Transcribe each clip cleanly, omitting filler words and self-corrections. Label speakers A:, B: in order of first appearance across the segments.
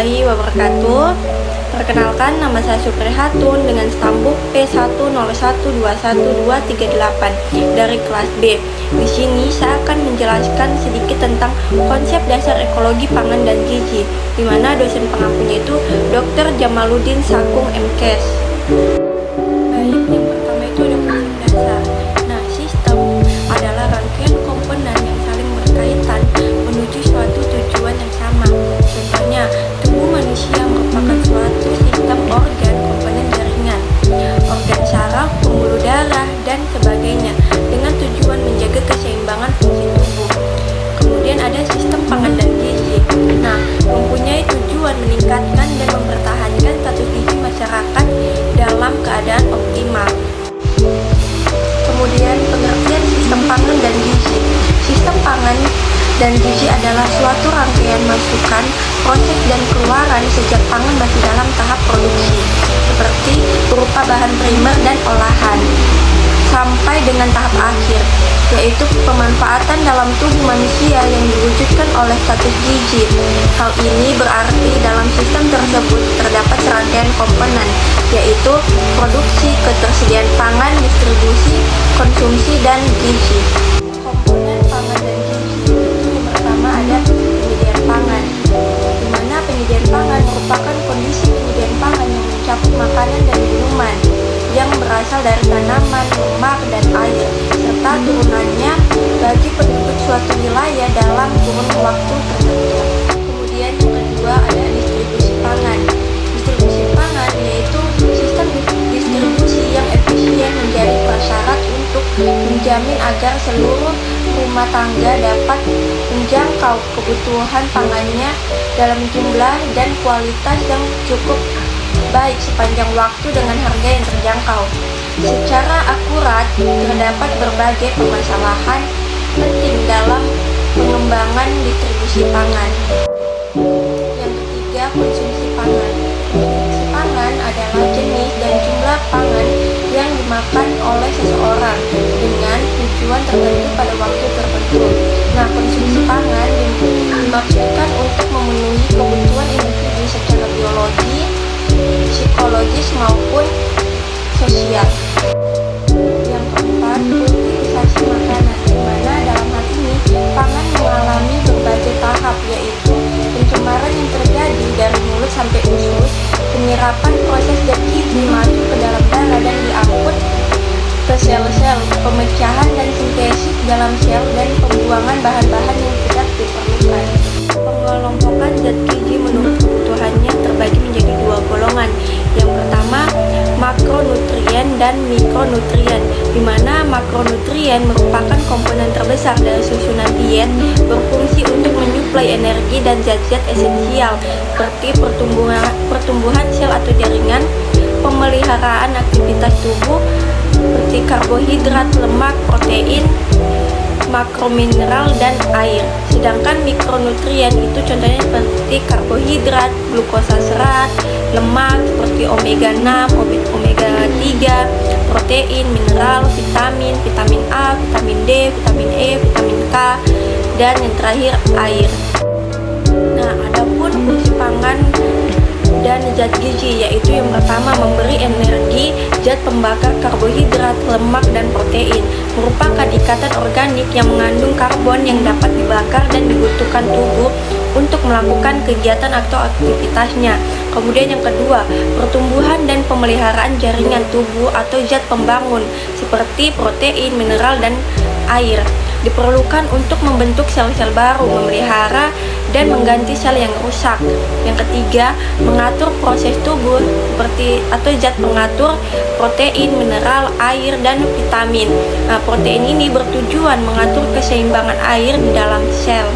A: warahmatullahi wabarakatuh. Perkenalkan, nama saya Supri Hatun dengan stambuk P101212238 dari kelas B. Di sini saya akan menjelaskan sedikit tentang konsep dasar ekologi pangan dan gizi, di mana dosen pengampunya itu Dr. Jamaluddin Sakung MKes. Baik, yang pertama itu ada konsep dasar. Nah, sistem adalah rangkaian komponen yang saling berkaitan menuju suatu tujuan yang sama. Contohnya, tubuh manusia merupakan suatu sistem organ komponen jaringan, organ saraf, pembuluh darah, dan sebagainya, dengan tujuan menjaga keseimbangan fungsi tubuh. Kemudian ada sistem pangan dan gizi. Nah, mempunyai tujuan meningkatkan dan mempertahankan status gizi masyarakat dalam keadaan optimal. Kemudian pengertian sistem pangan dan gizi. Sistem pangan dan gizi adalah suatu rangkaian masukan, proses dan keluaran sejak pangan masih dalam tahap produksi, seperti berupa bahan primer dan olahan, sampai dengan tahap akhir, yaitu pemanfaatan dalam tubuh manusia yang diwujudkan oleh status gizi. Hal ini berarti dalam sistem tersebut terdapat serangkaian komponen, yaitu produksi, ketersediaan pangan, distribusi, konsumsi, dan gizi. Komponen pangan dan gizi itu yang pertama ada penyediaan pangan, di mana penyediaan pangan merupakan kondisi penyediaan pangan yang mencakup makanan dan minuman yang berasal dari tanaman, lemak, dan air, serta turunannya bagi penduduk suatu wilayah dalam kurun waktu tertentu. Kemudian yang kedua ada distribusi pangan. Distribusi pangan yaitu sistem distribusi yang efisien menjadi prasyarat untuk menjamin agar seluruh rumah tangga dapat menjangkau kebutuhan pangannya dalam jumlah dan kualitas yang cukup baik sepanjang waktu dengan harga yang terjangkau. Secara akurat, terdapat berbagai permasalahan penting dalam pengembangan distribusi pangan. Yang ketiga, konsumsi pangan. Konsumsi pangan adalah jenis dan jumlah pangan yang dimakan oleh seseorang dengan tujuan tertentu pada waktu tertentu. Nah, konsumsi pangan dimaksudkan untuk memenuhi kebutuhan individu secara biologi, psikologis maupun sosial. Yang keempat, utilisasi makanan, di mana dalam hal ini pangan mengalami berbagai tahap, yaitu pencemaran yang terjadi dari mulut sampai usus, penyerapan proses zat gizi masuk ke dalam darah dan diangkut ke sel-sel, pemecahan dan sintesis dalam sel, dan pembuangan bahan-bahan yang tidak diperlukan. Pengelompokan zat gizi menurut kebutuhannya terbagi menjadi dua golongan. Yang pertama, makronutrien dan mikronutrien, di mana makronutrien merupakan komponen terbesar dari susunan diet, berfungsi untuk menyuplai energi dan zat-zat esensial seperti pertumbuhan sel atau jaringan, pemeliharaan aktivitas tubuh seperti karbohidrat, lemak, protein, makromineral, dan air. Sedangkan mikronutrien itu contohnya seperti karbohidrat, glukosa serat, lemak seperti omega 6, omega 3, protein, mineral, vitamin, vitamin A, vitamin D, vitamin E, vitamin K, dan yang terakhir air. Nah, adapun fungsi pangan dan zat gizi, yaitu yang pertama memberi energi, zat pembakar karbohidrat, lemak, dan protein, merupakan ikatan organik yang mengandung karbon yang dapat dibakar dan dibutuhkan tubuh untuk melakukan kegiatan atau aktivitasnya. Kemudian yang kedua, pertumbuhan dan pemeliharaan jaringan tubuh atau zat pembangun seperti protein, mineral, dan air, diperlukan untuk membentuk sel-sel baru, memelihara dan mengganti sel yang rusak. Yang ketiga, mengatur proses tubuh seperti atau zat pengatur protein, mineral, air, dan vitamin. Nah, protein ini bertujuan mengatur keseimbangan air di dalam sel.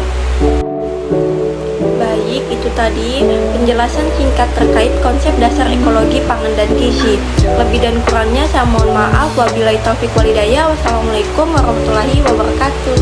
A: Baik, itu tadi penjelasan singkat terkait konsep dasar ekologi pangan dan gizi. Lebih dan kurangnya saya mohon maaf. Wabillahi taufiq walhidayah. Wassalamualaikum warahmatullahi wabarakatuh.